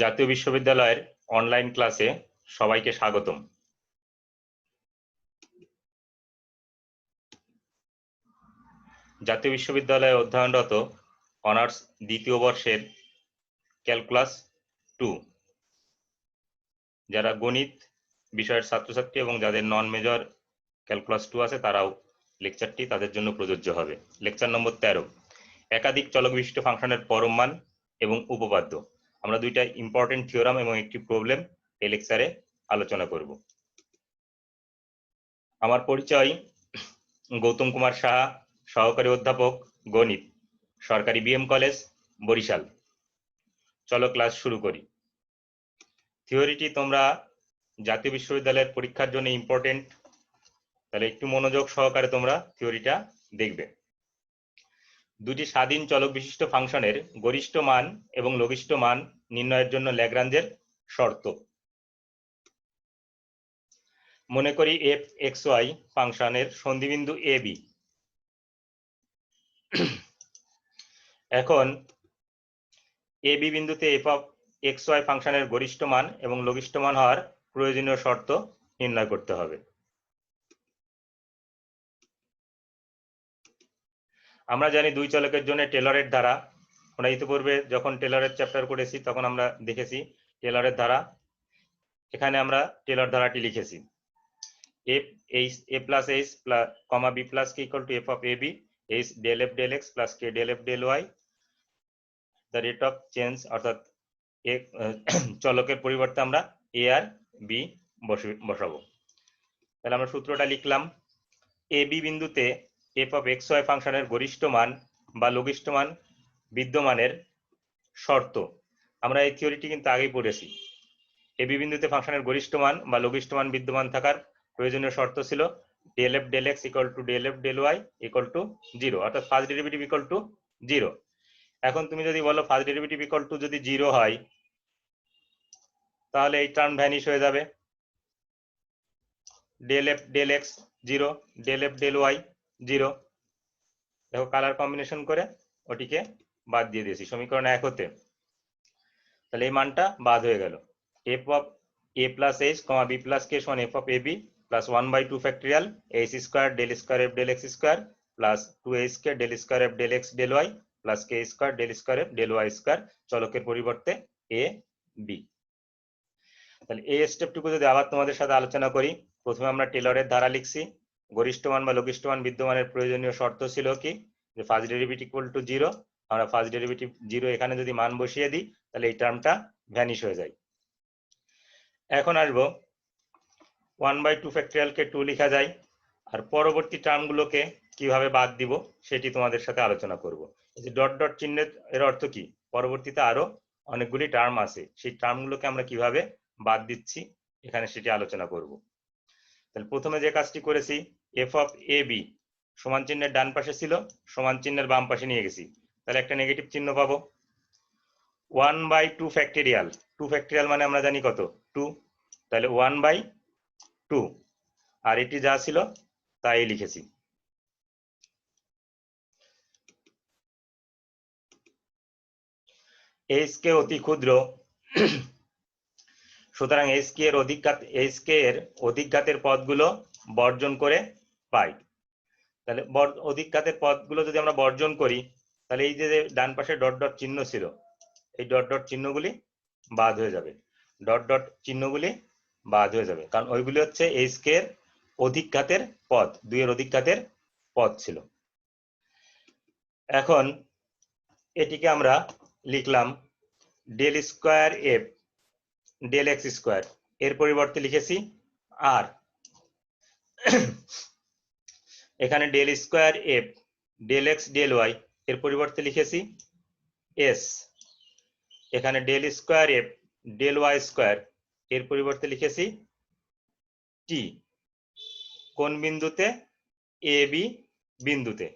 জাতীয় বিশ্ববিদ্যালয়ের অনলাইন ক্লাসে সবাইকে স্বাগতম। জাতীয় বিশ্ববিদ্যালয়ে অধ্যয়নরত অনার্স দ্বিতীয় বর্ষের ক্যালকুলাস 2 যারা গণিত বিষয়ের ছাত্রছাত্রী এবং যাদের নন মেজর ক্যালকুলাস 2 আছে তারাও লেকচারটি তাদের জন্য প্রযোজ্য হবে। লেকচার নম্বর 13, একাধিক চলক বিশিষ্ট ফাংশনের পরম মান এবং উপপাদ্য। আমরা দুইটা ইম্পর্টেন্ট থিওরাম এবং একটি প্রবলেম এই লেকচারে আলোচনা করব। আমার পরিচয় গৌতম কুমার সাহা, সহকারী অধ্যাপক গণিত, সরকারি বিএম কলেজ বরিশাল। চলো ক্লাস শুরু করি। থিওরিটি তোমরা জাতীয় বিশ্ববিদ্যালয়ের পরীক্ষার জন্য ইম্পর্টেন্ট, তাহলে একটু মনোযোগ সহকারে তোমরা থিওরিটা দেখবে। দুটি স্বাধীন চলক বিশিষ্ট ফাংশনের গরিষ্ঠ মান এবং লঘিষ্ঠ মান নির্ণয়ের জন্য ল্যাগ্রাঞ্জের শর্ত। মনে করি f(x, y) ফাংশনের সন্ধিবিন্দু a b। এখন a b বিন্দুতে f(x, y) ফাংশনের গরিষ্ঠ মান এবং লঘিষ্ঠ মান হওয়ার প্রয়োজনীয় শর্ত নির্ণয় করতে হবে। আমরা জানি দুই চলকের জন্য টেলরের ধারা, আমরা ইতিপূর্বে যখন টেলরের চ্যাপ্টার করেছি তখন আমরা দেখেছি টেলরের ধারা। এখানে আমরা টেলর ধারাটি লিখেছি a plus h comma b plus k equal to f of ab h del f del x plus k del f del y। the rate of change অর্থাৎ চলকের পরিবর্তে আমরা a আর b বসাবো। তাহলে আমরা সূত্রটা লিখলাম, a b বিন্দুতে f of x, y ফাংশনের গরিষ্ঠ মান বা লঘিষ্ঠ মান বিদ্যমানের শর্ত। আমরা এই থিওরিটি কিন্তু আগেই পড়েছি। a b বিন্দুতে ফাংশনের গরিষ্ঠ মান বা লঘিষ্ঠ মান বিদ্যমান থাকার প্রয়োজনীয় শর্ত ছিল del f del x equal to del f del y equal to 0, অর্থাৎ ফার্স্ট ডেরিভেটিভ ইকুয়াল টু 0। এখন তুমি যদি বলো ফার্স্ট ডেরিভেটিভ ইকুয়াল টু যদি 0 হয় তাহলে এই টার্ম ভ্যানিশ হয়ে যাবে। del f del x 0, del f del y 0। দেখো কালার কম্বিনেশন করে ওটিকে বাদ দিয়ে দিয়েছি সমীকরণ 1 হতে। তাহলে এই মানটা বাদ হয়ে গেল। f of a plus h comma b plus k সমান f of ab plus 1/2 factorial h square del square f del x square plus 2h del square f del x del y plus k square del square f del y square চলকের পরিবর্তে a b। তাহলে এই স্টেপটুকু যদি আবার তোমাদের সাথে আলোচনা করি, প্রথমে আমরা টেলরের ধারা লিখছি। গরিষ্ঠ মান বা লঘিষ্ঠ মান বিদ্যমানের প্রয়োজনীয় শর্ত ছিল কি, যে ফার্স্ট ডেরিভেটিভ ইকুয়াল টু 0। আমরা ফার্স্ট ডেরিভেটিভ 0 এখানে যদি মান বসিয়ে দিই তাহলে এই টার্মটা ভ্যানিশ হয়ে যায়। এখন আসবো 1/2 ফ্যাক্টরিয়ালকে 2 লেখা যায়, আর পরবর্তী টার্মগুলোকে কিভাবে বাদ দিব সেটি তোমাদের সাথে আলোচনা করব। এই যে ডট ডট চিহ্নের এর অর্থ কি, পরবর্তীতে আরো অনেকগুলি টার্ম আছে, সেই টার্মগুলোকে আমরা কিভাবে বাদ দিচ্ছি এখানে সেটি আলোচনা করব। তাহলে প্রথমে যে কাজটি করেছি, f of ab সমান চিহ্নের ডান পাশে ছিল, সমান চিহ্নের বাম পাশে নিয়ে গেছি, তাহলে একটা নেগেটিভ চিহ্ন পাবো। 1/2 ফ্যাক্টরিয়াল, 2 ফ্যাক্টরিয়াল মানে আমরা জানি কত 2, তাহলে 1/2, আর এটি যা ছিল তাই লিখেছি। h কে অতি ক্ষুদ্র, সুতরাং h k এর অধিকঘাতের পদগুলো বর্জন করে পাই। তাহলে অধিকঘাতের পদগুলো যদি আমরা বর্জন করি তাহলে এই যে ডান পাশে ডট ডট চিহ্ন ছিল, এই ডট ডট চিহ্নগুলি বাদ হয়ে যাবে, ডট ডট চিহ্নগুলি বাদ হয়ে যাবে, কারণ ওইগুলি হচ্ছে h k এর অধিকঘাতের পদ, 2 এর অধিকঘাতের পদ ছিল। এখন এটিকে আমরা লিখলাম del square F del X square, এর পরিবর্তে লিখেছি আর। এখানে del square F del X del Y, এর পরিবর্তে লিখেছি এস। এখানে del square F del Y square, এর পরিবর্তে লিখেছি টি। কোন বিন্দুতে? এ বি বিন্দুতে।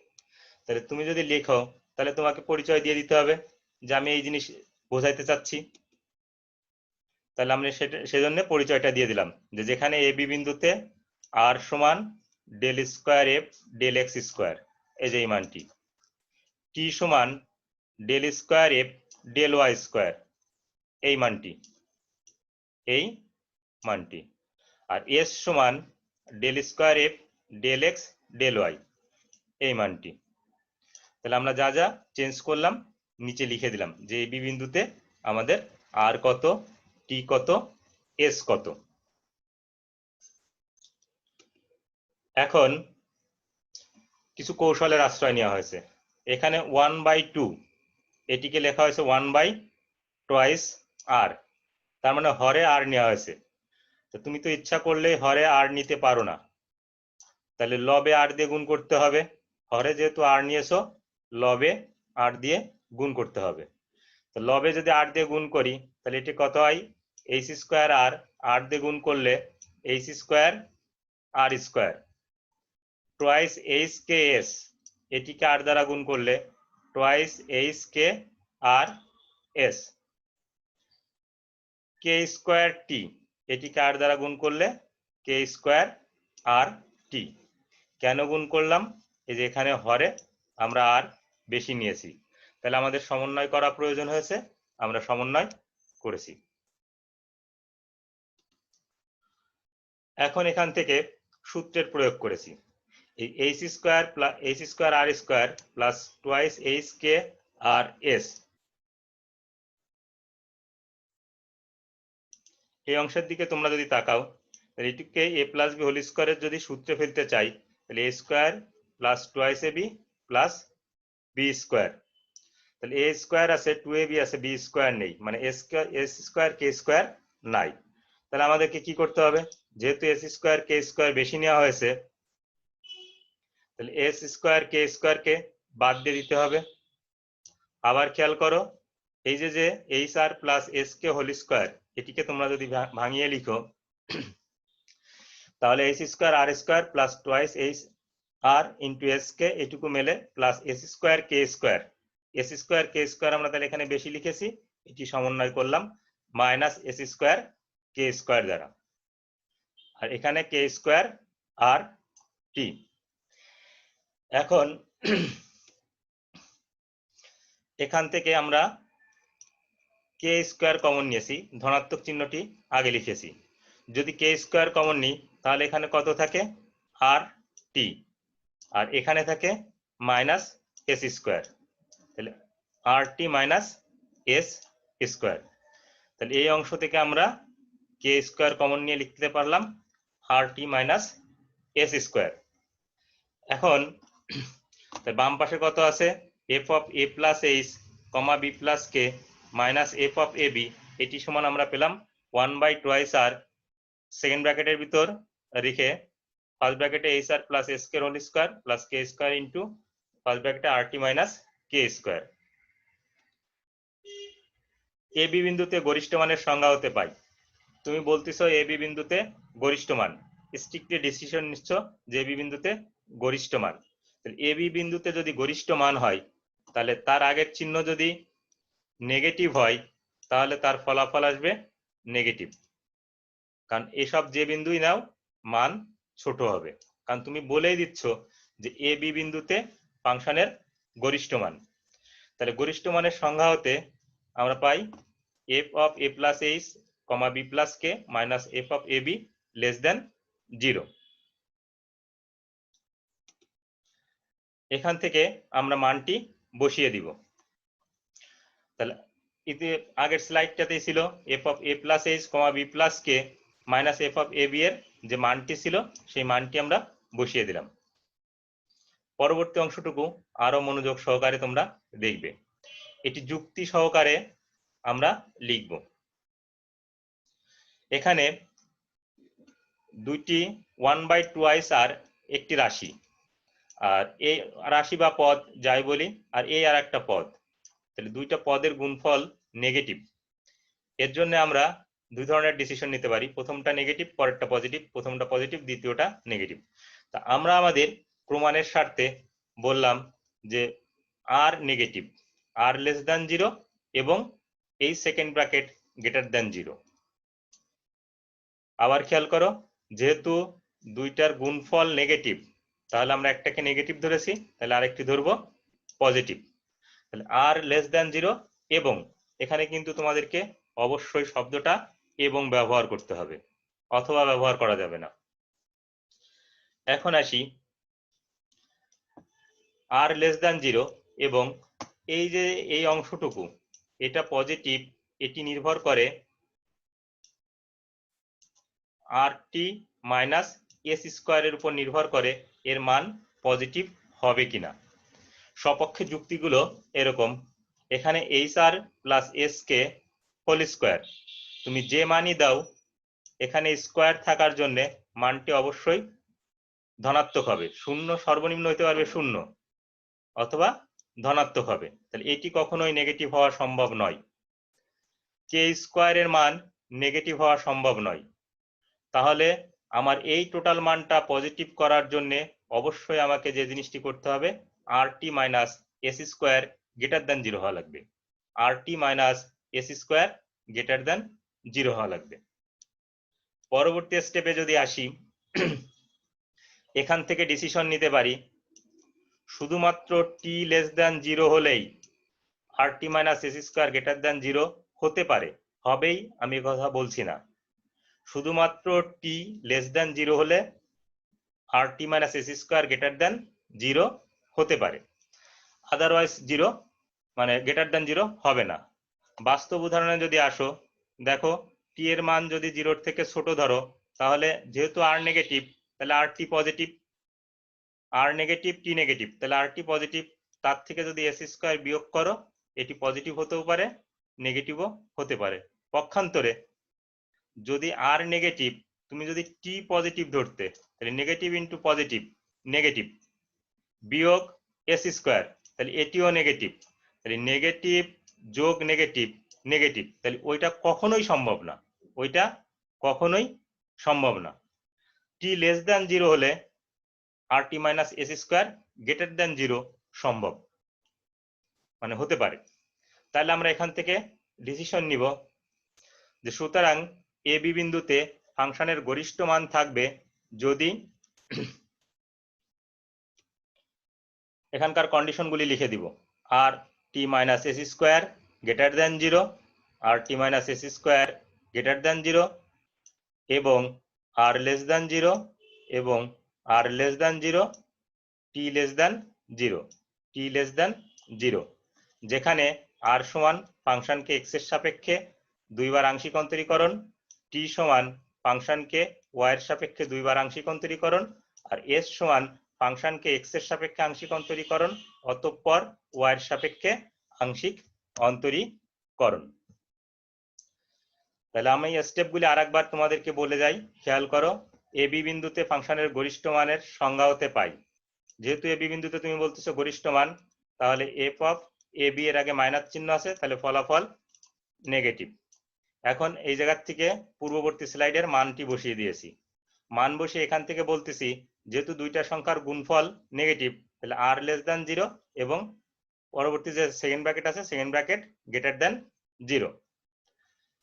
তাহলে তুমি যদি লেখো তাহলে তোমাকে পরিচয় দিয়ে দিতে হবে যে আমি এই জিনিস বোঝাইতে চাচ্ছি। তাহলে আমরা সেজন্য পরিচয়টা দিয়ে দিলাম যে যেখানে এ বি বিন্দুতে আর সমান del square F del X square, এই যে এই মানটি, টি সমান del square F del Y square, এই মানটি আর এস সমান del square F del X del Y এই মানটি। তাহলে আমরা যা যা চেঞ্জ করলাম নিচে লিখে দিলাম যে এই বি বিন্দুতে আমাদের আর কত, টি কত, এস কত। এখন কিছু কৌশলের আশ্রয় নেওয়া হয়েছে। এখানে 1/2 এটিকে লেখা হয়েছে 1/2 আর, তার মানে হরে আর নেওয়া হয়েছে। তো তুমি তো ইচ্ছা করলে হরে আর নিতে পারো না, তাহলে লবে আর দিয়ে গুণ করতে হবে। হরে যেহেতু আর নিয়েছো, লবে আর দিয়ে গুণ করতে হবে। তো লবে যদি আর দিয়ে গুণ করি তাহলে এটি কত হয়, এইচ স্কোয়ার আর, আর দিয়ে গুণ করলে H square R square, twice H K S, এটিকে আর দ্বারা গুণ করলে twice H K R S, K square T, এটিকে আর দ্বারা গুণ করলে কে স্কোয়ার আর টি। কেন গুণ করলাম, এই যে এখানে হরে আমরা আর বেশি নিয়েছি, তাহলে আমাদের সমন্বয় করা প্রয়োজন হয়েছে, আমরা সমন্বয় করেছি। এখন এখান থেকে সূত্রের প্রয়োগ করেছি, এই H square R square plus twice H K R S, এই অংশের দিকে তোমরা যদি তাকাও তাহলে এটিকে এ প্লাস বি হোল স্কোয়ারের যদি সূত্রে ফেলতে চাই তাহলে এ square plus twice A B plus B square, তাহলে এ স্কোয়ার আছে, 2ab আছে, বি স্কোয়ার নেই, মানে এস স্কোয়ার কে স্কোয়ার নাই। তাহলে আমাদেরকে কি করতে হবে, যেহেতু এস স্কোয়ার কে স্কোয়ার বেশি নেওয়া হয়েছে, তাহলে এস স্কোয়ার কে স্কোয়ার কে বাদ দিয়ে দিতে হবে। আবার খেয়াল করো, এই যে H R plus S K whole square, এটিকে তোমরা যদি ভাঙিয়ে লিখো তাহলে H square R square plus twice H R into S K, এটুকু মেলে plus S square K square, S square K square আমরা তাহলে এখানে বেশি লিখেছি, এটি সমন্বয় করলাম minus S square K square দ্বারা, আর এখানে কে স্কোয়ার আর টি। এখন এখান থেকে আমরা কে স্কোয়ার কমন নিয়েছি, ধনাত্মক চিহ্নটি আগে লিখেছি। যদি কে স্কোয়ার কমন নিই তাহলে এখানে কত থাকে, আর টি, আর এখানে থাকে মাইনাস এস স্কোয়ার, তাহলে R T minus S square. তাহলে এই অংশ থেকে আমরা কে স্কোয়ার কমন নিয়ে লিখতে পারলাম আর টি মাইনাস এস স্কোয়ার। এখন বাম পাশে কত আছে, F of A plus H comma B plus K minus F of A B, এটি সমান আমরা পেলাম 1/2 আর, সেকেন্ড ব্র্যাকেটের ভিতর রেখে ফার্স্ট ব্র্যাকেটে H R plus S K whole square plus K square into first ব্র্যাকেটে R T minus K square. A B বিন্দুতে গরিষ্ঠ মানের সংজ্ঞা হতে পাই, তুমি বলতেছো এ বি বিন্দুতে গরিষ্ঠ মান, স্ট্রিক্টলি ডিসিশন নিচ্ছ যে এ বি বিন্দুতে গরিষ্ঠ মান। এ বি বিন্দুতে যদি গরিষ্ঠ মান হয় তাহলে তার আগের চিহ্ন যদি নেগেটিভ হয় তাহলে তার ফলাফল আসবে নেগেটিভ, কারণ এসব যে বিন্দুই নাও মান ছোট হবে, কারণ তুমি বলেই দিচ্ছ যে এ বি বিন্দুতে ফাংশনের গরিষ্ঠ মান। তাহলে গরিষ্ঠ মানের সংজ্ঞা হতে আমরা পাই F of A plus H comma B plus K minus F of A B less than 0। এখান থেকে আমরা মানটি বসিয়ে দিব। তাহলে এতে আগের স্লাইডটাতেই ছিল F of A plus H comma B plus K minus F of A B এর যে মানটি ছিল সেই মানটি আমরা বসিয়ে দিলাম। পরবর্তী অংশটুকু আরো মনোযোগ সহকারে তোমরা দেখবে, এটি যুক্তি সহকারে আমরা লিখব। এখানে দুইটি 1/2 আর একটি রাশি, আর এই রাশি বা পদ যাই বলি, আর এই আর একটা পদ, তাহলে দুইটা পদের গুণফল নেগেটিভ। এর জন্য আমরা দুই ধরনের ডিসিশন নিতে পারি, প্রথমটা নেগেটিভ পরেরটা পজিটিভ, প্রথমটা পজিটিভ দ্বিতীয়টা নেগেটিভ। তা আমরা আমাদের প্রমাণের স্বার্থে বললাম যে আর নেগেটিভ, আর লেস দ্যান 0 এবং এই সেকেন্ড ব্র্যাকেট গ্রেটার দ্যান 0। আবার খেয়াল করো, যেহেতু দুইটার গুণফল নেগেটিভ তাহলে আমরা একটাকে নেগেটিভ ধরেছি, তাহলে আরেকটি ধরবো পজিটিভ। তাহলে আর লেস দ্যান 0 এবং এখানে কিন্তু তোমাদেরকে অবশ্যই শব্দটা এবং ব্যবহার করতে হবে, অথবা ব্যবহার করা যাবে না। এখন আসি আর লেস দ্যান 0 এবং এই যে এই অংশটুকু এটা পজিটিভ, এটি নির্ভর করে আর টি মাইনাস এস স্কোয়ারের উপর নির্ভর করে এর মান পজিটিভ হবে কিনা। সপক্ষে যুক্তিগুলো এরকম, এখানে H R plus S K whole square, তুমি যে মানই দাও এখানে স্কোয়ার থাকার জন্য মানটি অবশ্যই ধনাত্মক হবে, শূন্য সর্বনিম্ন হতে পারবে শূন্য অথবা ধনাত্মক হবে, তাহলে এটি কখনোই নেগেটিভ হওয়া সম্ভব নয়। কে স্কোয়ারের মান নেগেটিভ হওয়া সম্ভব নয়, তাহলে আমার এই টোটাল মানটা পজিটিভ করার জন্য অবশ্যই আমাকে যে জিনিসটি করতে হবে R T minus S square greater than 0 হওয়া লাগবে, R T minus S square greater than 0 হওয়া লাগবে। পরবর্তী স্টেপে যদি আসি, এখান থেকে ডিসিশন নিতে পারি শুধুমাত্র টি লেস দ্যান 0 হলেই R T minus S square greater than 0 হতে পারে, হবেই আমি কথা বলছি না, শুধুমাত্র টি লেস দ্যান 0 হলে R T minus S square greater than 0 হতে পারে, আদারওয়াইজ 0 মানে গ্রেটার দ্যান 0 হবে না। বাস্তব উদাহরণে যদি আসো, দেখো টি এর মান যদি 0 থেকে ছোট ধরো, তাহলে যেহেতু আর নেগেটিভ তাহলে আর টি পজিটিভ, আর নেগেটিভ টি নেগেটিভ, তাহলে আর টি পজিটিভ, তার থেকে যদি এস স্কোয়ার বিয়োগ করো এটি পজিটিভ হতেও পারে নেগেটিভও হতে পারে। পক্ষান্তরে যদি আর নেগেটিভ, তুমি যদি টি পজিটিভ ধরতে, তাহলে নেগেটিভ ইন্টু পজিটিভ নেগেটিভ বিয়োগ এস স্কোয়ার, তাহলে এটিও নেগেটিভ, তাহলে নেগেটিভ যোগ নেগেটিভ নেগেটিভ, তাহলে ওইটা কখনোই সম্ভব না, ওইটা কখনোই সম্ভব না। টি লেস দ্যান 0 হলে R T minus S square greater than 0 সম্ভব, মানে হতে পারে। তাহলে আমরা এখান থেকে ডিসিশন নিব যে সুতরাং এ বি বিন্দুতে ফাংশনের গরিষ্ঠ মান থাকবে যদি এখানকার কন্ডিশনগুলি লিখে দিব, R T minus S square greater than 0, R T minus S square greater than 0, এবং আর লেস দ্যান 0, এবং R less than 0, T less than 0, T less than 0, যেখানে আর সমান ফাংশনকে এক্স এর সাপেক্ষে দুইবার আংশিক অন্তরীকরণ, টি সমান ফাংশনকে ওয়াই এর সাপেক্ষে দুইবার আংশিক অন্তরীকরণ, আর এস সমান ফাংশনকে এক্স এর সাপেক্ষে আংশিক অন্তরীকরণ অতঃপর ওয়াই এর সাপেক্ষে আংশিক অন্তরীকরণ। তাহলে আমি এই স্টেপগুলি আরেকবার তোমাদেরকে বলে যাই, খেয়াল করো। এ বি বিন্দুতে ফাংশনের গরিষ্ঠ মানের সংজ্ঞা হতে পাই, যেহেতু এ বি বিন্দুতে তুমি বলতেছো গরিষ্ঠ মান, তাহলে এফ অফ এ বি এর আগে মাইনাস চিহ্ন আছে, তাহলে ফলাফল নেগেটিভ। এখন এই জায়গার থেকে পূর্ববর্তী স্লাইডের মানটি বসিয়ে দিয়েছি, মান বসিয়ে এখান থেকে বলতেছি যেহেতু দুইটা সংখ্যার গুণফল নেগেটিভ, তাহলে আর লেস দ্যান 0 এবং পরবর্তী যে সেকেন্ড ব্র্যাকেট আছে সেকেন্ড ব্র্যাকেট গ্রেটার দ্যান 0।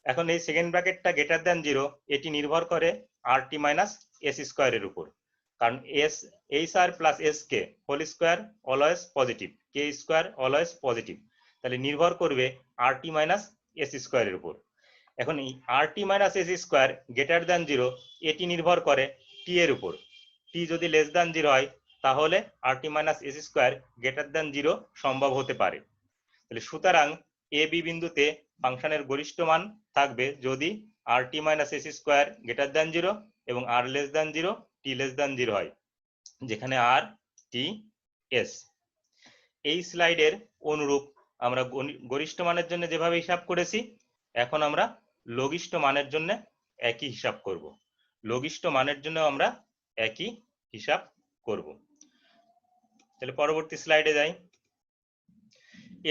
এখন এই সেকেন্ড ব্র্যাকেটটা গ্রেটার দ্যান 0 এটি নির্ভর করে আর টি মাইনাস এস স্কোয়ারের উপর, কারণ S H R plus S K whole square always positive, K square always positive, তাহলে নির্ভর করবে আর টি মাইনাস এস স্কোয়ারের উপর। এখন এই R T minus S square greater than 0 এটি নির্ভর করে টি এর উপর, টি যদি লেস দ্যান 0 হয় তাহলে R T minus S square greater than 0 সম্ভব হতে পারে। তাহলে সুতরাং এ বি বিন্দুতে ফাংশনের গরিষ্ঠ মান থাকবে যদি R T minus S square greater than 0 এবং R less than 0, T less than 0 হয়, যেখানে আর টি এস। এই স্লাইডের অনুরূপ আমরা গরিষ্ঠ মানের জন্য যেভাবে হিসাব করেছি, এখন আমরা লঘিষ্ঠ মানের জন্য একই হিসাব করব, লঘিষ্ঠ মানের জন্য আমরা একই হিসাব করব। তাহলে পরবর্তী স্লাইডে যাই।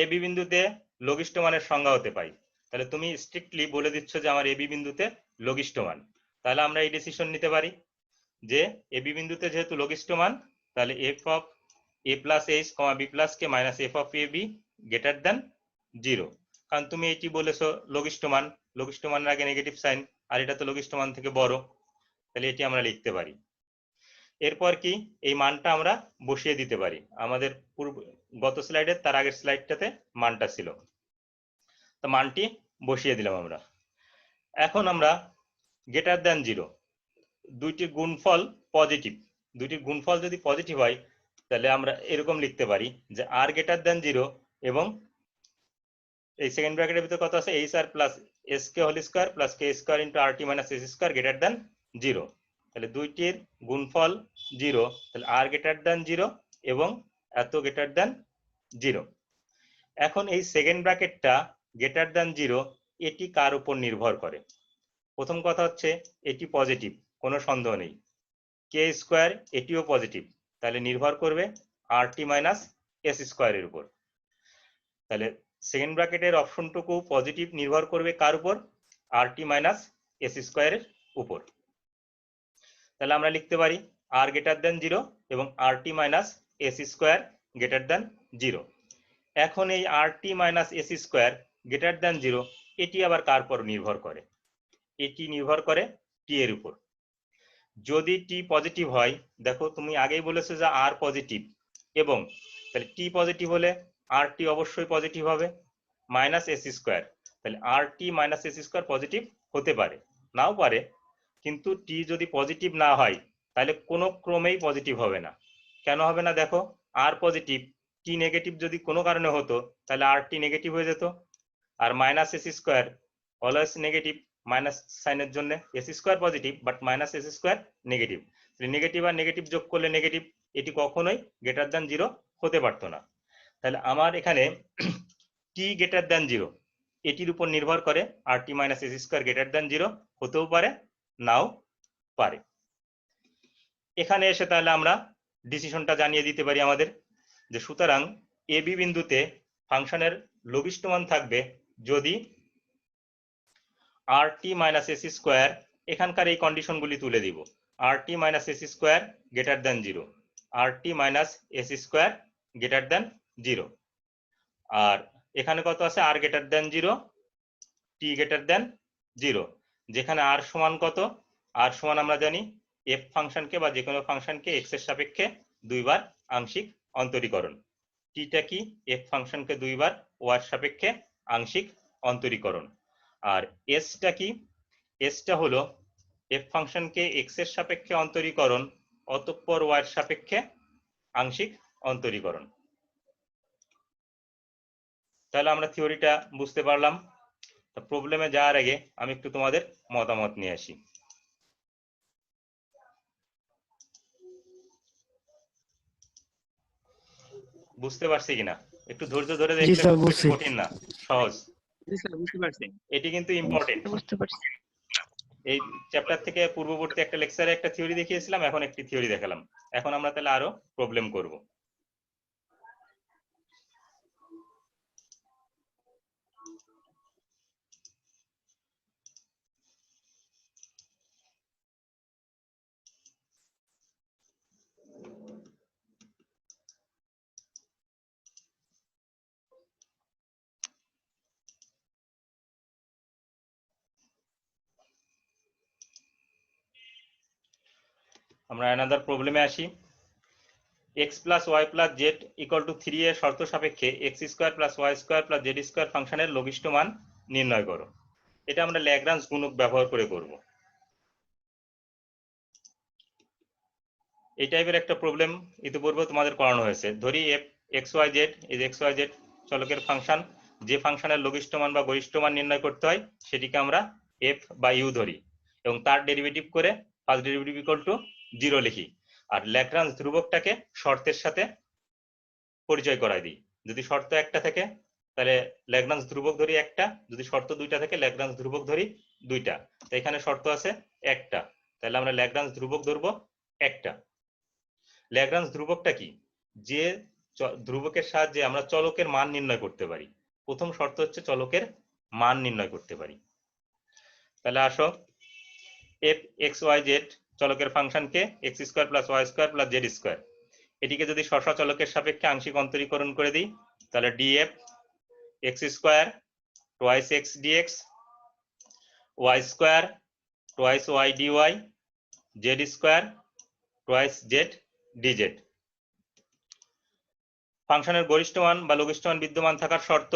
এ বি বিন্দুতে লঘিষ্ঠ মানের সংজ্ঞা হতে পাই, তাহলে তুমি স্ট্রিক্টলি বলে দিচ্ছ যে আমার এ বি বিন্দুতে লঘিষ্ঠ মান, তাহলে আমরা এই ডিসিশন নিতে পারি যে এ বি বিন্দুতে যেহেতু লঘিষ্ঠ মান, তাহলে F of A plus H comma B plus K minus F of A B greater than 0, কারণ তুমি এটি বলেছো লঘিষ্ঠ মান, লঘিষ্ঠ মানের আগে নেগেটিভ সাইন, আর এটা তো লঘিষ্ঠ মান থেকে বড়, তাহলে এটি আমরা লিখতে পারি। এরপর কি এই মানটা আমরা বসিয়ে দিতে পারি, আমাদের গত স্লাইডে তার আগের স্লাইডটাতে মানটা ছিল, তো মানটি বসিয়ে দিলাম আমরা। এখন আমরা গ্রেটার দ্যান 0, দুইটির গুণফল পজিটিভ, দুইটির গুণফল যদি পজিটিভ হয় তাহলে আমরা এরকম লিখতে পারি যে আর গ্রেটার দ্যান 0 এবং এই সেকেন্ড ব্র্যাকেটের ভিতরে কত আছে H R plus S K whole square plus K square into R T minus S square greater than 0। তাহলে দুইটির গুণফল 0, তাহলে আর গ্রেটার দ্যান 0 এবং এত গ্রেটার দ্যান 0। এখন এই সেকেন্ড ব্র্যাকেটটা গ্রেটার দ্যান 0 এটি কার উপর নির্ভর করে? প্রথম কথা হচ্ছে এটি পজিটিভ, কোনো সন্দেহ নেই। কে স্কয়ার এটিও পজিটিভ, তাহলে নির্ভর করবে আর টি মাইনাস এস স্কয়ারের উপর। তাহলে সেকেন্ড ব্র্যাকেটের অপশনটুকু পজিটিভ, নির্ভর করবে কার উপর? আর টি মাইনাস এস স্কয়ারের উপর। তাহলে আমরা লিখতে পারি আর গ্রেটার দ্যান 0 এবং R T minus S square greater than 0। এখন এই R T minus S square greater than 0 এটি আবার কার উপর নির্ভর করে? এটি নির্ভর করে টি এর উপর। যদি টি পজিটিভ হয়, দেখো তুমি আগেই বলেছো যে আর পজিটিভ, এবং তাহলে টি পজিটিভ হলে আর টি অবশ্যই পজিটিভ হবে মাইনাস এস স্কয়ার। তাহলে R T minus S square positive হতে পারে, নাও পারে, কিন্তু টি যদি পজিটিভ না হয় তাহলে কোনো ক্রমেই পজিটিভ হবে না। কেন হবে না? দেখো আর পজিটিভ, টি নেগেটিভ যদি কোনো কারণে হতো তাহলে আর টি নেগেটিভ হয়ে যেত, আর minus S square always negative, minus সাইনের জন্য S square positive but minus S square negative. Negative আর নেগেটিভ যোগ করলে নেগেটিভ, এটি কখনোই গ্রেটার দ্যান 0 হতে পারতো না। তাহলে আমার এখানে টি গ্রেটার দ্যান 0 এটির উপর নির্ভর করে R T minus S square greater than 0 হতেও পারে, নাও পারে। এখানে এসে তাহলে আমরা ডিসিশনটা জানিয়ে দিতে পারি আমাদের, যে সুতরাং এ বি বিন্দুতে ফাংশনের লঘিষ্ঠ মান থাকবে যদি R T minus S square, এখানকার এই কন্ডিশনগুলি তুলে দিব, R T minus S square greater than 0, R T minus S square greater than 0, আর এখানে কত আছে R greater than 0, T greater than 0, যেখানে আর সমান কত? আর সমান আমরা জানি এফ ফাংশনকে বা যে কোনো ফাংশনকে এক্স এর সাপেক্ষে দুইবার আংশিক অন্তরীকরণ। টিটা কি? এফ ফাংশনকে দুইবার ওয়াই এর সাপেক্ষে আংশিক অন্তরীকরণ। আর এসটা কি? এসটা হলো এফ ফাংশনকে এক্স এর সাপেক্ষে অন্তরীকরণ অতঃপর ওয়াই এর সাপেক্ষে আংশিক অন্তরীকরণ। তাহলে আমরা থিওরিটা বুঝতে পারলাম। প্রবলেমে যাওয়ার আগে আমি একটু তোমাদের মতামত নিয়ে আসি। বুঝতে পারছি কিনা? একটু ধৈর্য ধরে দেখতে, কঠিন না, সহজ। এটি কিন্তু ইম্পর্টেন্ট। এই চ্যাপ্টার থেকে পূর্ববর্তী একটা লেকচারে একটা থিওরি দেখিয়েছিলাম, এখন একটি থিওরি দেখালাম। এখন আমরা তাহলে আরো প্রবলেম করব। আমরা অ্যানাদার প্রবলেমে আসি। x plus Y plus Z equal to 3 এর শর্ত সাপেক্ষে X square plus Y square plus Z square ফাংশনের লঘিষ্ঠ মান নির্ণয় করো। এটা আমরা ল্যাগ্রাঞ্জ গুণক ব্যবহার করে করব। এই টাইপের একটা প্রবলেম ইতিপূর্বে তোমাদের করানো হয়েছে। ধরি F X Y Z is X Y Z চলকের ফাংশন, যে ফাংশনের লঘিষ্ঠ মান বা গরিষ্ঠ মান নির্ণয় করতে হয় সেটিকে আমরা এফ বা ইউ ধরি এবং তার ডেরিভেটিভ করে ফার্স্ট ডেরিভেটিভ ইকুয়াল টু 0 লিখি, আর ল্যাগ্রাঞ্জ ধ্রুবকটাকে শর্তের সাথে পরিচয় করাই দিই। যদি শর্ত একটা থাকে তাহলে ল্যাগ্রাঞ্জ ধ্রুবক ধরি একটা, যদি শর্ত দুইটা থাকে ল্যাগ্রাঞ্জ ধ্রুবক ধরি দুইটা। তো এখানে শর্ত আছে একটা, তাহলে আমরা ল্যাগ্রাঞ্জ ধ্রুবক ধরবো একটা। ল্যাগ্রাঞ্জ ধ্রুবকটা কি? যে ধ্রুবকের সাহায্যে আমরা চলকের মান নির্ণয় করতে পারি। প্রথম শর্ত হচ্ছে চলকের মান নির্ণয় করতে পারি। তাহলে আসো এফ এক্স ওয়াই জেড চলকের ফাংশনকে X square plus Y square plus Z square, এটিকে যদি শসা চলকের সাপেক্ষে আংশিক অন্তরীকরণ করে দিই তাহলে DF X square twice X DX Y square twice Y DY Z square twice Z DZ. ফাংশনের গরিষ্ঠ মান বা লঘিষ্ঠ মান বিদ্যমান থাকার শর্ত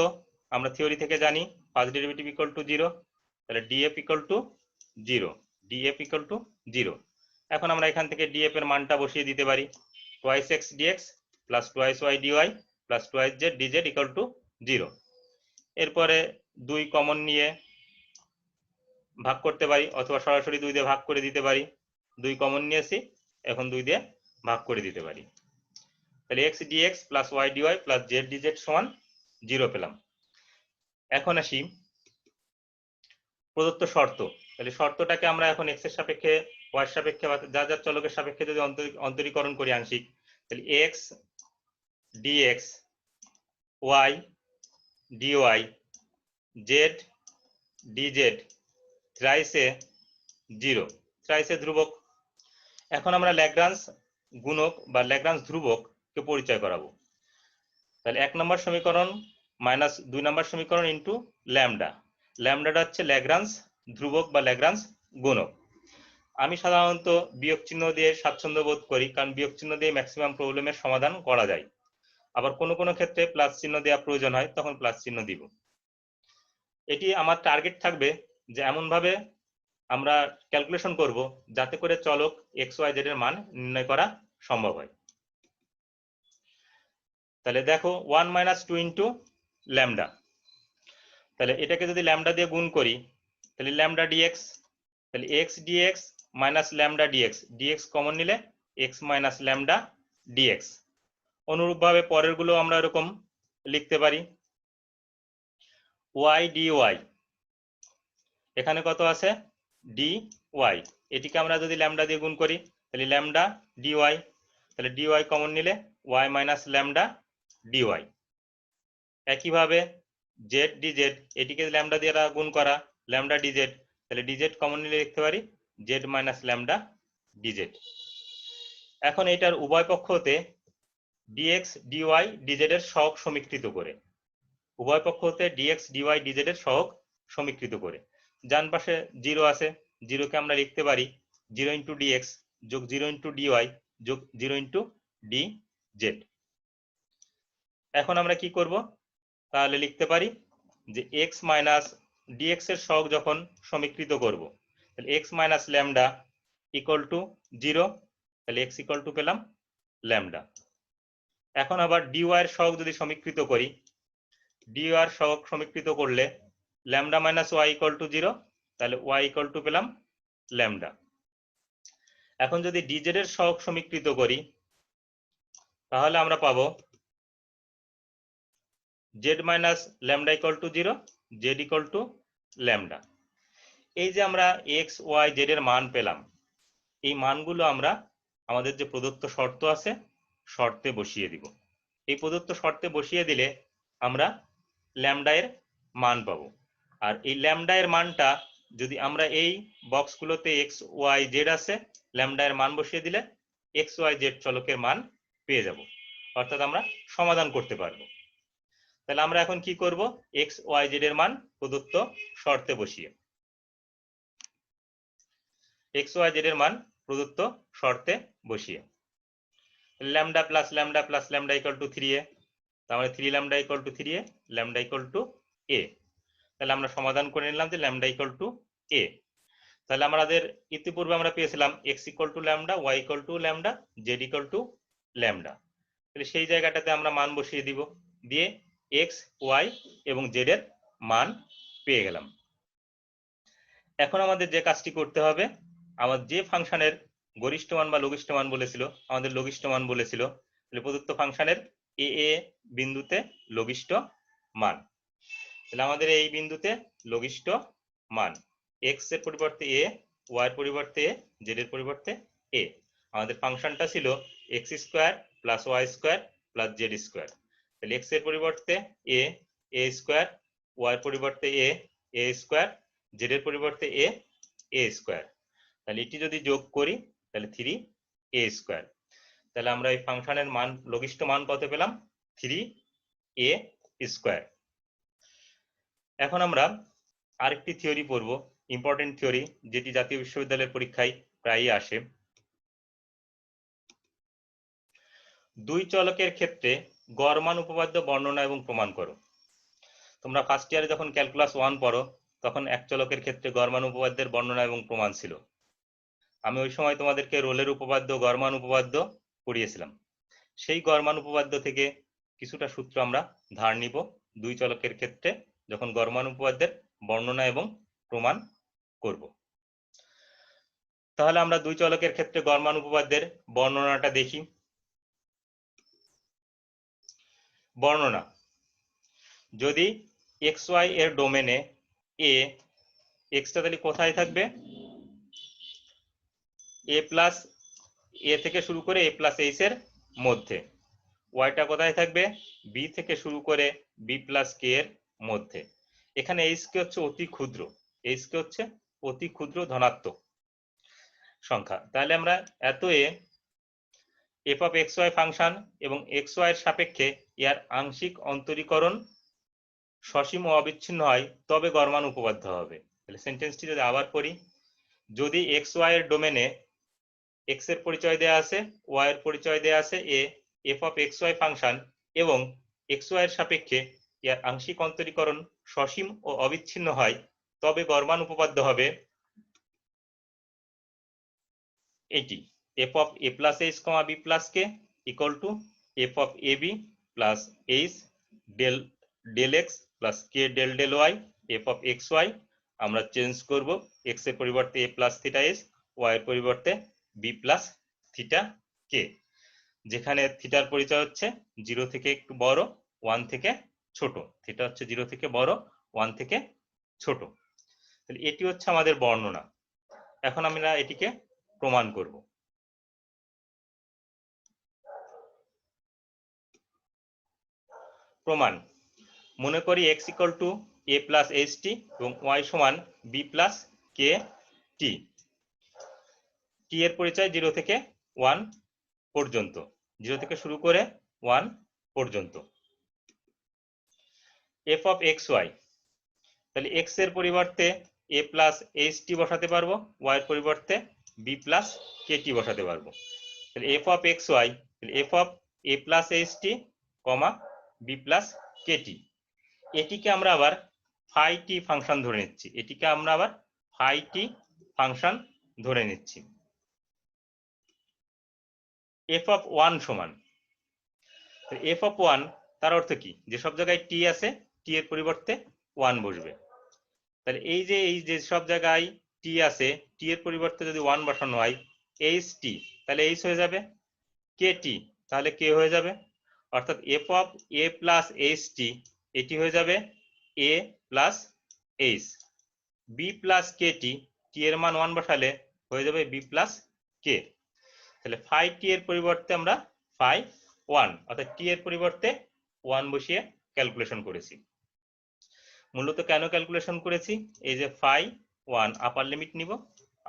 আমরা থিওরি থেকে জানি, ফার্স্ট ডেরিভেটিভ ইকুয়াল টু 0, তাহলে df equal to 0, df equal to 0। এখন আমরা এখান থেকে df এর মানটা বসিয়ে দিতে পারি, twice x dx plus twice y dy plus twice z dz equal to 0। এরপরে 2 কমন নিয়ে ভাগ করতে পারি, অথবা সরাসরি 2 দিয়ে ভাগ করে দিতে পারি। 2 কমন নিয়েছি, এখন 2 দিয়ে ভাগ করে দিতে পারি। তাহলে x dx plus y dy plus z dz সমান 0 পেলাম। এখন আসি প্রদত্ত শর্ত। তাহলে শর্তটাকে আমরা এখন x এর সাপেক্ষে, y এর সাপেক্ষে বা যা যা চলকের সাপেক্ষে যদি অন্তরীকরণ করি আংশিক, তাহলে x dx y dy z dz থ্রাইসে 0, থ্রাইসে ধ্রুবক। এখন আমরা ল্যাগ্রাঞ্জ গুণক বা ল্যাগ্রাঞ্জ ধ্রুবক কে পরিচয় করাবো। তাহলে 1 নম্বর সমীকরণ মাইনাস 2 নম্বর সমীকরণ ইন্টু ল্যামডা। ল্যামডাটা হচ্ছে ল্যাগ্রাঞ্জ ধ্রুবক বা ল্যাগ্রাঞ্জ গুণক। আমি সাধারণত বিয়োগ চিহ্ন দিয়ে স্বাচ্ছন্দ্য বোধ করি, কারণ বিয়োগ চিহ্ন দিয়ে ম্যাক্সিমাম প্রবলেমের সমাধান করা যায়। আবার কোনো কোনো ক্ষেত্রে প্লাস চিহ্ন দেওয়া প্রয়োজন হয়, তখন প্লাস চিহ্ন দিব। এটি আমার টার্গেট থাকবে যে এমনভাবে আমরা ক্যালকুলেশন করব যাতে করে চলক এক্স ওয়াই জেড এর মান নির্ণয় করা সম্ভব হয়। তাহলে দেখো 1 মাইনাস 2 ইন্টু ল্যামডা। তাহলে এটাকে যদি ল্যামডা দিয়ে গুণ করি, তাহলে ল্যামডা ডিএক্স, তাহলে X DX minus lambda DX, DX common নিলে এক্স মাইনাস ল্যামডা ডিএক্স। অনুরূপভাবে পরের গুলো আমরা এরকম লিখতে পারি, ওয়াই ডি ওয়াই, এখানে কত আছে ডি ওয়াই, এটিকে আমরা যদি ল্যামডা দিয়ে গুণ করি তাহলে ল্যামডা ডি ওয়াই, তাহলে ডি ওয়াই কমন নিলে Y minus lambda D Y. একইভাবে জেড ডি জেড, এটিকে ল্যামডা দিয়ে গুণ করা, ল্যামডা ডি জেড, তাহলে ডি জেড কমন নিলে লিখতে পারি Z minus lambda D Z. এখন এটার উভয় পক্ষ হতে ডিএক্স ডিওয়াই ডিজেড এর সহগ সমীকৃত করে, উভয় পক্ষ হতে ডিএক্স ডিওয়াই ডিজেড এর সহগ সমীকৃত করে, ডান পাশে 0 আছে, 0 কে আমরা লিখতে পারি 0 ইন্টু ডিএক্স যোগ 0 ইন্টু ডিওয়াই যোগ 0 ইন্টু ডি জেড। এখন আমরা কি করব, তাহলে লিখতে পারি যে এক্স মাইনাস ডিএক্স এর সহগ যখন সমীকৃত করব, তাহলে x minus lambda equal to 0, তাহলে এক্স ইকুয়াল টু পেলাম ল্যামডা। এখন আবার ডিওয়াই এর সহগ যদি সমীকৃত করি, ডিওয়াই এর সহগ সমীকৃত করলে lambda minus y equal to 0, তাহলে ওয়াই ইকুয়াল টু পেলাম ল্যামডা। এখন যদি ডিজেড এর সহগ সমীকৃত করি, তাহলে আমরা পাবো Z minus lambda equal to 0, Z equal two lambda. এই যে আমরা এক্স ওয়াই জেড এর মান পেলাম, এই মানগুলো আমরা আমাদের যে প্রদত্ত শর্ত আছে শর্তে বসিয়ে দিব। এই প্রদত্ত শর্তে বসিয়ে দিলে আমরা ল্যামডা এর মান পাবো। আর এই ল্যামডা এর মানটা যদি আমরা এই বক্সগুলোতে এক্স ওয়াই জেড আছে, ল্যামডা এর মান বসিয়ে দিলে এক্স ওয়াই জেড চলকের মান পেয়ে যাব, অর্থাৎ আমরা সমাধান করতে পারবো। তাহলে আমরা এখন কি করব, এক্স ওয়াই জেড এর মান প্রদত্ত শর্তে বসিয়ে, এক্স ওয়াই জেড এর মান প্রদত্ত শর্তে বসিয়ে lambda plus lambda plus lambda equal to 3a, তাহলে 3 lambda equal to 3a, lambda equal to a। তাহলে আমরা সমাধান করে নিলাম যে ল্যামডা ইকুয়াল টু a। তাহলে আমাদের ইতিপূর্বে আমরা পেয়েছিলাম x equal to lambda, y equal two lambda, z equal to lambda. তাহলে সেই জায়গাটাতে আমরা মান বসিয়ে দিব, দিয়ে x y এবং z এর মান পেয়ে গেলাম। এখন আমাদের যে কাজটি করতে হবে, আমার যে ফাংশনের গরিষ্ঠ মান বা লঘিষ্ঠ মান বলেছিল, আমাদের লঘিষ্ঠ মান বলেছিল, তাহলে প্রদত্ত ফাংশনের এ বিন্দুতে লঘিষ্ঠ মান, তাহলে আমাদের এই বিন্দুতে লঘিষ্ঠ মান x এর পরিবর্তে a, y এর পরিবর্তে a, z এর পরিবর্তে a। আমাদের ফাংশনটা ছিল x square plus y square plus z square, তাহলে x এর পরিবর্তে a, a স্কয়ার, y এর পরিবর্তে a, a স্কয়ার, z এর পরিবর্তে a, a স্কয়ার। তাহলে এটি যদি যোগ করি তাহলে 3a স্কয়ার। তাহলে আমরা এই ফাংশনের মান লঘিষ্ঠ মান কত পেলাম, 3a স্কয়ার। এখন আমরা আরেকটি থিওরি পড়ব, ইম্পর্টেন্ট থিওরি, যেটি জাতীয় বিশ্ববিদ্যালয়ের পরীক্ষায় প্রায়ই আসে। দুই চলকের ক্ষেত্রে গড় মান উপপাদ্য বর্ণনা এবং প্রমাণ করো। তোমরা ফার্স্ট ইয়ারে যখন ক্যালকুলাস 1 পড়ো তখন এক চলকের ক্ষেত্রে গড় মান উপপাদ্যের বর্ণনা এবং প্রমাণ ছিল। আমি ওই সময় তোমাদেরকে রোলের উপপাদ্য, গড় মান উপপাদ্য পড়িয়েছিলাম। সেই গড় মান উপপাদ্য থেকে কিছুটা সূত্র আমরা ধার নিব দুই চলকের ক্ষেত্রে যখন গড় মান উপপাদ্যের বর্ণনা এবং প্রমাণ করব। তাহলে আমরা দুই চলকের ক্ষেত্রে গড় মান উপপাদ্যের বর্ণনাটা দেখি। বর্ণনা: যদি xy এর ডোমেনে a, এক্সটা তাহলে কোথায় থাকবে? a প্লাস a থেকে শুরু করে a প্লাস h এর মধ্যে। ওয়াইটা কোথায় থাকবে? b থেকে শুরু করে b প্লাস k এর মধ্যে। এখানে h কে হচ্ছে অতি ক্ষুদ্র, h কে হচ্ছে অতি ক্ষুদ্র ধনাত্মক সংখ্যা। তাহলে আমরা এত f অফ xy ফাংশন এবং xy এর সাপেক্ষে এর আংশিক অন্তরীকরণ সসীম ও অবিচ্ছিন্ন হয় তবে গড় মান উপপাদ্য হবে। তাহলে সেন্টেন্সটি যদি আবার পড়ি, যদি xy এর ডোমেনে x এর পরিচয় দেয়া আছে, y এর পরিচয় দেয়া আছে a, f of xy function এবং xy এর সাপেক্ষে এর আংশিক অন্তরীকরণ সসীম ও অবিচ্ছিন্ন হয় তবে গড় মান উপপাদ্য হবে এটি, f of a plus h, b plus k equal to f of ab plus h del x plus k del y f of xy আমরা চেঞ্জ করব x এর পরিবর্তে a plus theta h, y এর পরিবর্তে b plus theta k, যেখানে থিটার পরিচয় হচ্ছে 0 থেকে একটু বড়, 1 থেকে ছোট। থিটা হচ্ছে 0 থেকে বড়, 1 থেকে ছোট। তাহলে এটি হচ্ছে আমাদের বর্ণনা। এখন আমরা এটিকে প্রমাণ করব। প্রমাণ: মনে করি x equal to a plus ht এবং y সমান b plus k t। t এর পরিচয় 0 থেকে 1 পর্যন্ত, 0 থেকে শুরু করে 1 পর্যন্ত। f অফ xy, তাহলে x এর পরিবর্তে a প্লাস ht বসাতে পারবো, y এর পরিবর্তে b প্লাস kt বসাতে পারবো। তাহলে f অফ xy, তাহলে f of a plus ht, b plus kt, এটিকে আমরা আবার phi t ফাংশন ধরে নিচ্ছি, এটিকে আমরা আবার phi t ফাংশন ধরে নিচ্ছি। f অফ 1 সমান, f অফ 1 তার অর্থ কি? যে সব জায়গায় t আছে t এর পরিবর্তে 1 বসবে। তাহলে এই যে সব জায়গায় t আছে t এর পরিবর্তে যদি 1 বসানো হয় ht, তাহলে h হয়ে যাবে kt, তাহলে k হয়ে যাবে। অর্থাৎ f of a plus ht এটি হয়ে যাবে a plus h, b plus kt, t এর মান 1 বসালে হয়ে যাবে b প্লাস k। তাহলে phi t এর পরিবর্তে আমরা phi 1 অর্থাৎ t এর পরিবর্তে 1 বসিয়ে ক্যালকুলেশন করেছি। মূলত কেন ক্যালকুলেশন করেছি? এই যে phi 1 আপার লিমিট নিব,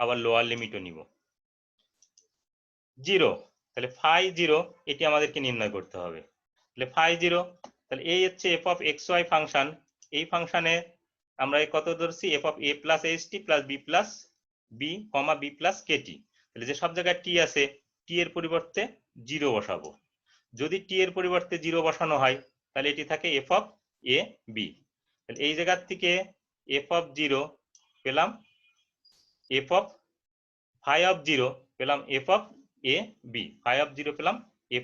আবার লোয়ার লিমিটও নিব। 0, তাহলে phi 0 এটি আমাদেরকে নির্ণয় করতে হবে। তাহলে phi 0, তাহলে এই হচ্ছে f অফ xy ফাংশন। এই ফাংশনে আমরা কত ধরছি? f of a plus ht plus b plus b, b plus kt। তাহলে যে সব জায়গায় t আছে t এর পরিবর্তে 0 বসাবো। যদি t এর পরিবর্তে 0 বসানো হয় তাহলে এটি থাকে f অফ a b। তাহলে এই জায়গা থেকে f অফ 0 পেলাম f অফ phi অফ 0 পেলাম f of a b, phi of 0 পেলাম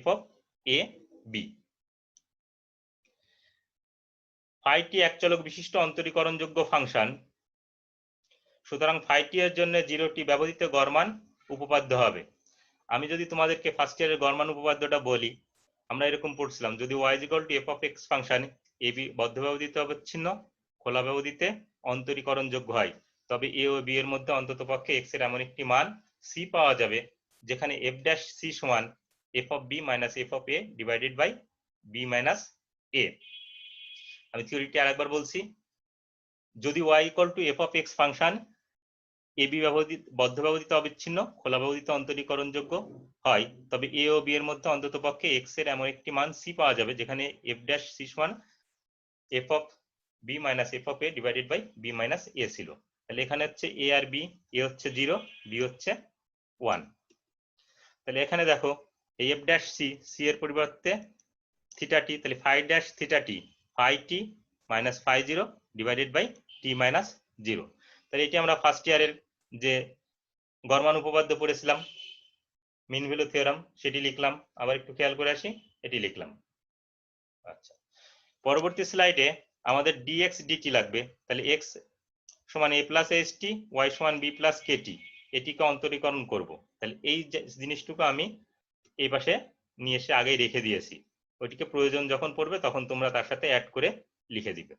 f of a b। phi t এক চলক বিশিষ্ট অন্তরীকরণযোগ্য ফাংশন, সুতরাং phi t এর জন্য 0টি ব্যবহৃত গড় মান উপপাদ্য হবে। আমি যদি তোমাদেরকে ফার্স্ট ইয়ারের গড় মান উপপাদ্যটা বলি, আমরা এরকম পড়ছিলাম, যদি y equal to f of x function ab বদ্ধ ব্যবধিত অবচ্ছিন্ন খোলা ব্যবধিতে অন্তরীকরণযোগ্য হয় তবে a ও b এর মধ্যে অন্ততপক্ষে x এর এমন একটি মান c পাওয়া যাবে যেখানে f ড্যাশ c সমান f of b minus f of a divided by b minus a। আমি থিওরিটি আরেকবার বলছি, যদি y equal to f of x function ab বদ্ধ ব্যবধিত অবিচ্ছিন্ন খোলা ব্যবধিত অন্তরীকরণযোগ্য হয় তবে a ও b এর মধ্যে অন্ততপক্ষে x এর এমন একটি মান c পাওয়া যাবে যেখানে f ড্যাশ c সমান f of b minus f of a divided by b minus a ছিল। তাহলে এখানে হচ্ছে a আর b, a হচ্ছে 0, b হচ্ছে 1। তাহলে এখানে দেখো এই f ড্যাশ c, c এর পরিবর্তে থিটা t, তাহলে phi dash theta t phi t minus phi 0 divided by t minus 0। তাহলে এটি আমরা ফার্স্ট ইয়ারের যে গরমান উপপাদ্য পড়েছিলাম, মিন ভ্যালু থিওরাম, সেটি লিখলাম। আবার একটু খেয়াল করে আসি, এটি লিখলাম। আচ্ছা, পরবর্তী স্লাইডে আমাদের dx dt লাগবে। তাহলে x সমান a প্লাস st, y সমান b প্লাস kt, এটিকে অন্তরীকরণ করব। তাহলে এই জিনিসটুকু আমি এই পাশে নিয়ে এসে আগেই রেখে দিয়েছি, ওইটিকে প্রয়োজন যখন পড়বে তখন তোমরা তার সাথে অ্যাড করে লিখে দিবে।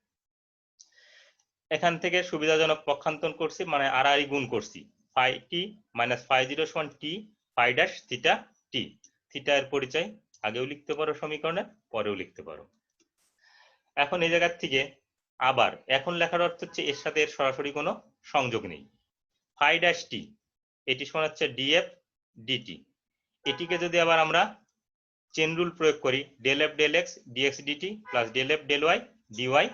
এখান থেকে সুবিধাজনক পক্ষান্তর করছি, মানে আর গুণ করছি। ফাই টি মাইনাস ফাই জিরো সমান টি ফাই ড্যাশ থিটা টি। থিটা এর পরিচয় আগেও লিখতে পারো সমীকরণে, পরেও লিখতে পারো। এখন এই জায়গার থেকে আবার এখন লেখার অর্থ হচ্ছে এর সাথে এর সরাসরি কোনো সংযোগ নেই। ফাই ড্যাশ টি এটি সমান হচ্ছে ডিএফ ডিটি। এটিকে যদি আবার আমরা চেন রুল প্রয়োগ করি, del f del x d x d t plus del f del y d y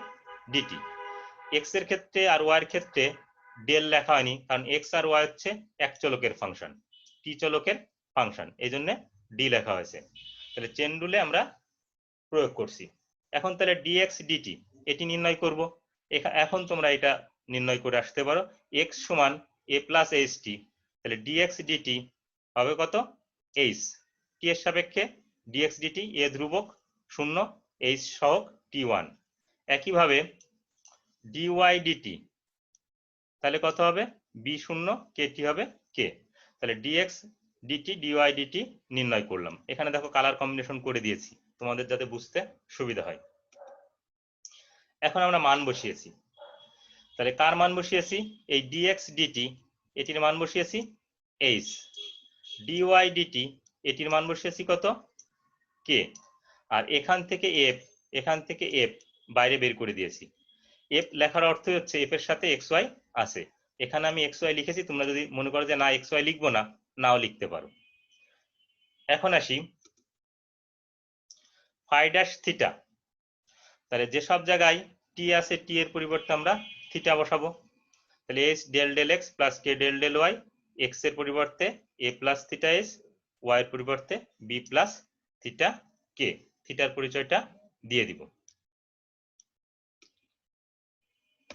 d t. X এর ক্ষেত্রে আর ওয়াই এর ক্ষেত্রে ডেল লেখা হয়নি, কারণ এক্স আর ওয়াই হচ্ছে এক চলকের ফাংশন, টি চলকের ফাংশন, এই জন্য ডি লেখা হয়েছে। তাহলে চেন রুলে আমরা প্রয়োগ করছি। এখন তাহলে ডিএক্স ডিটি এটি নির্ণয় করব। এখন তোমরা এটা নির্ণয় করে আসতে পারো, এক্স সমান এ প্লাস এইচ টি। তাহলে ডিএক্স ডিটি হবে কত? এইচ। টি এর সাপেক্ষে ডিএক্স ডিটি, এ ধ্রুবক 0, এইচ সহগ টি1। একইভাবে ডিওয়াই ডিটি তাহলে কত হবে? বি 0, কে টি হবে কে। তাহলে ডিএক্স ডিটি ডিওয়াই ডিটি নির্ণয় করলাম। এখানে দেখো কালার কম্বিনেশন করে দিয়েছি তোমাদের যাতে বুঝতে সুবিধা হয়। এখন আমরা মান বসিয়েছি। তাহলে কার মান বসিয়েছি? এই ডিএক্স ডিটি এটির মান বসিয়েছি এইচ। ডিওয়াই ডিটি এটির মান বসিয়েছি কত? কে। আর এখান থেকে এফ বাইরে বের করে দিয়েছি। এফ লেখার অর্থ হচ্ছে এফ এর সাথে এক্স ওয়াই আছে। এখানে আমি এক্স ওয়াই লিখেছি, তোমরা যদি মনে করো যে না এক্স ওয়াই লিখবো না, নাও লিখতে পারো। এখন আসি ফাই ড্যাশ থিটা। তাহলে যে সব জায়গায় টি আছে, টি এর পরিবর্তে আমরা থিটা বসাবো। তাহলে S del del X plus K del del Y, X এর পরিবর্তে A plus theta S, Y এর পরিবর্তে বি প্লাস থিটা কে। থিটার পরিচয়টা দিয়ে দিব।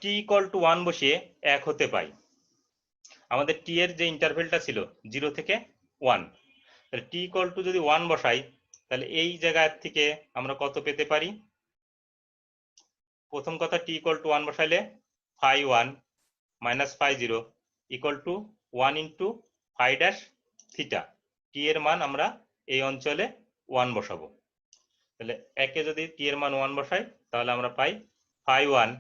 টি ইকুয়াল টু 1 বসিয়ে 1 হতে পাই। আমাদের টি এর যে ইন্টারভেলটা ছিল 0 থেকে 1, তাহলে টি ইকুয়াল টু যদি 1 বসাই, তাহলে এই জায়গা থেকে আমরা কত পেতে পারি? প্রথম কথা, টি ইকুয়াল টু 1 বসাইলে phi 1 minus phi 0 equal to 1 into phi dash theta. T এর মান আমরা এই অঞ্চলে 1 বসাবো। তাহলে একে যদি টি এর মান 1 বসাই, তাহলে আমরা পাই phi 1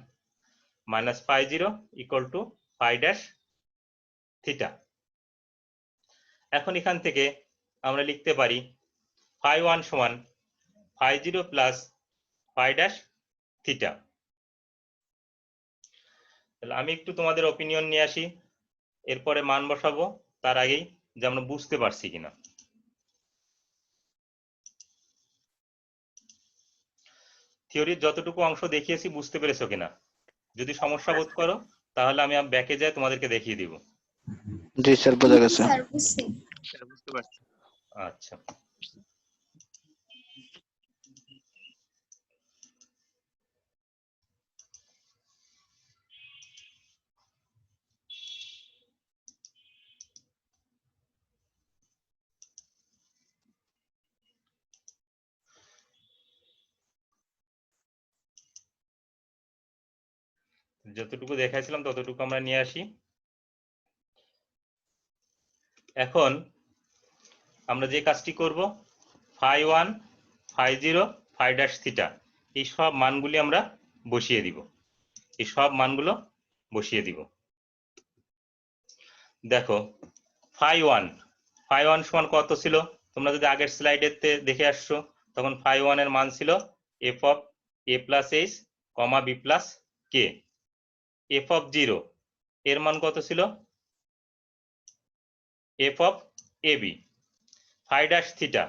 minus phi 0 equal to phi dash theta. এখন এখান থেকে আমরা লিখতে পারি ফাই 1 সমান phi 0 plus phi dash theta. তাহলে আমি একটু তোমাদের অপিনিয়ন নিয়ে আসি, এরপরে মান বসাবো, তার আগেই যে আমরা বুঝতে পারছি কিনা। থিওরির যতটুকু অংশ দেখিয়েছি বুঝতে পেরেছো কিনা? যদি সমস্যা বোধ করো তাহলে আমি ব্যাকে যাই, তোমাদেরকে দেখিয়ে দিব। জি স্যার, বোঝা গেছে। বুঝতে পারছি। আচ্ছা, যতটুকু দেখাইছিলাম ততটুকু আমরা নিয়ে আসি। এখন আমরা যে কাজটি করব, phi 1 phi 0 phi dash theta, এই সব মানগুলি আমরা বসিয়ে দিব। এই সব মানগুলো বসিয়ে দিব। দেখো ফাই 1 সমান কত ছিল? তোমরা যদি আগের স্লাইডেতে দেখে আসছো, তখন ফাই 1 এর মান ছিল F of A plus H comma B plus k. F of 0 এর মান কত ছিল? F of A b. Phi dash theta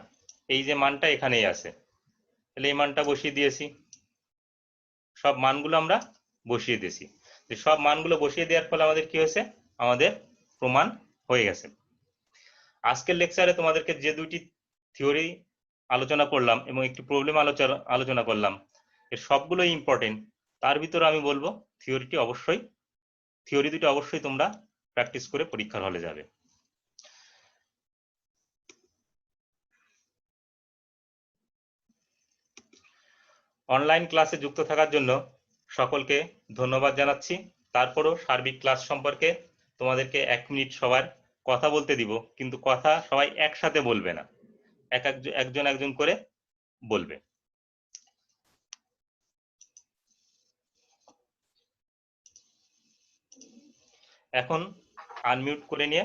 এই যে মানটা এখানেই আছে, তাহলে এই মানটা বসিয়ে দিয়েছি। সব মানগুলো আমরা বসিয়ে দিয়েছি। সব মানগুলো বসিয়ে দেওয়ার ফলে আমাদের কি হয়েছে? আমাদের প্রমাণ হয়ে গেছে। আজকের লেকচারে তোমাদেরকে যে দুইটি থিওরি আলোচনা করলাম এবং একটি প্রবলেম আলোচনা করলাম, এর সবগুলোই ইম্পর্টেন্ট। তার ভিতরে আমি বলবো থিওরিটি অবশ্যই থিওরি দুটো অবশ্যই তোমরা প্র্যাকটিস করে পরীক্ষার হলে যাবে। অনলাইন ক্লাসে যুক্ত থাকার জন্য সকলকে ধন্যবাদ জানাচ্ছি। তারপরও সার্বিক ক্লাস সম্পর্কে তোমাদেরকে 1 মিনিট সবার কথা বলতে দিব, কিন্তু কথা সবাই একসাথে বলবে না, একজন একজন করে বলবে। এখন আনমিউট করে নিয়ে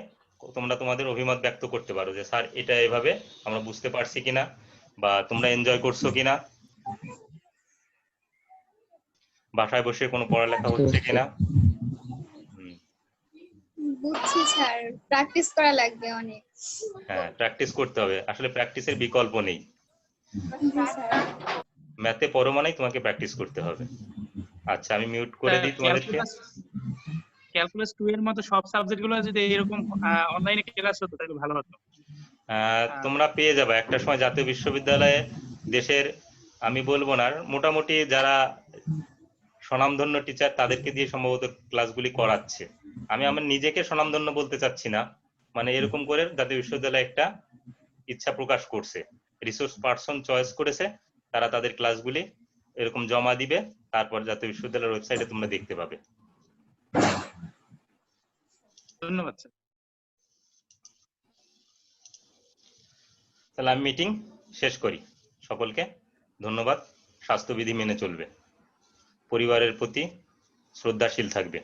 তোমরা তোমাদের অভিমত ব্যক্ত করতে পারো যে স্যার এটা এভাবে আমরা বুঝতে পারছি কিনা, বা তোমরা এনজয় করছো কিনা, বাসায় বসে কোনো পড়ালেখা হচ্ছে কিনা। বুঝছি স্যার, প্র্যাকটিস করা লাগবে অনেক। হ্যাঁ, প্র্যাকটিস করতে হবে, আসলে প্র্যাকটিসের বিকল্প নেই। জি স্যার। ম্যাথে পড়ো মানেই তোমাকে প্র্যাকটিস করতে হবে। আচ্ছা, আমি মিউট করে দিই তোমাদেরকে। ক্যালকুলাস 2 এর মতো সব সাবজেক্ট গুলো যদি এরকম অনলাইনে ক্লাস হতো তাহলে ভালো হতো। তোমরা পেয়ে যাবে একটা সময় জাতীয় বিশ্ববিদ্যালয়ে দেশের, আমি বলবো না, মোটামুটি যারা স্বনামধন্য টিচার তাদেরকে দিয়ে সম্ভবত ক্লাসগুলি করাচ্ছে। আমি আমার নিজেকে স্বনামধন্য বলতে চাচ্ছি না, মানে এরকম করে জাতীয় বিশ্ববিদ্যালয় একটা ইচ্ছা প্রকাশ করছে, রিসোর্স পারসন চয়েস করেছে, তারা তাদের ক্লাসগুলি এরকম জমা দিবে, তারপর জাতীয় বিশ্ববিদ্যালয়ের ওয়েবসাইটে তোমরা দেখতে পাবে। ধন্যবাদ স্যার। তাহলে আমি মিটিং শেষ করি। সকলকে ধন্যবাদ। স্বাস্থ্যবিধি মেনে চলবে, পরিবারের প্রতি শ্রদ্ধাশীল থাকবে।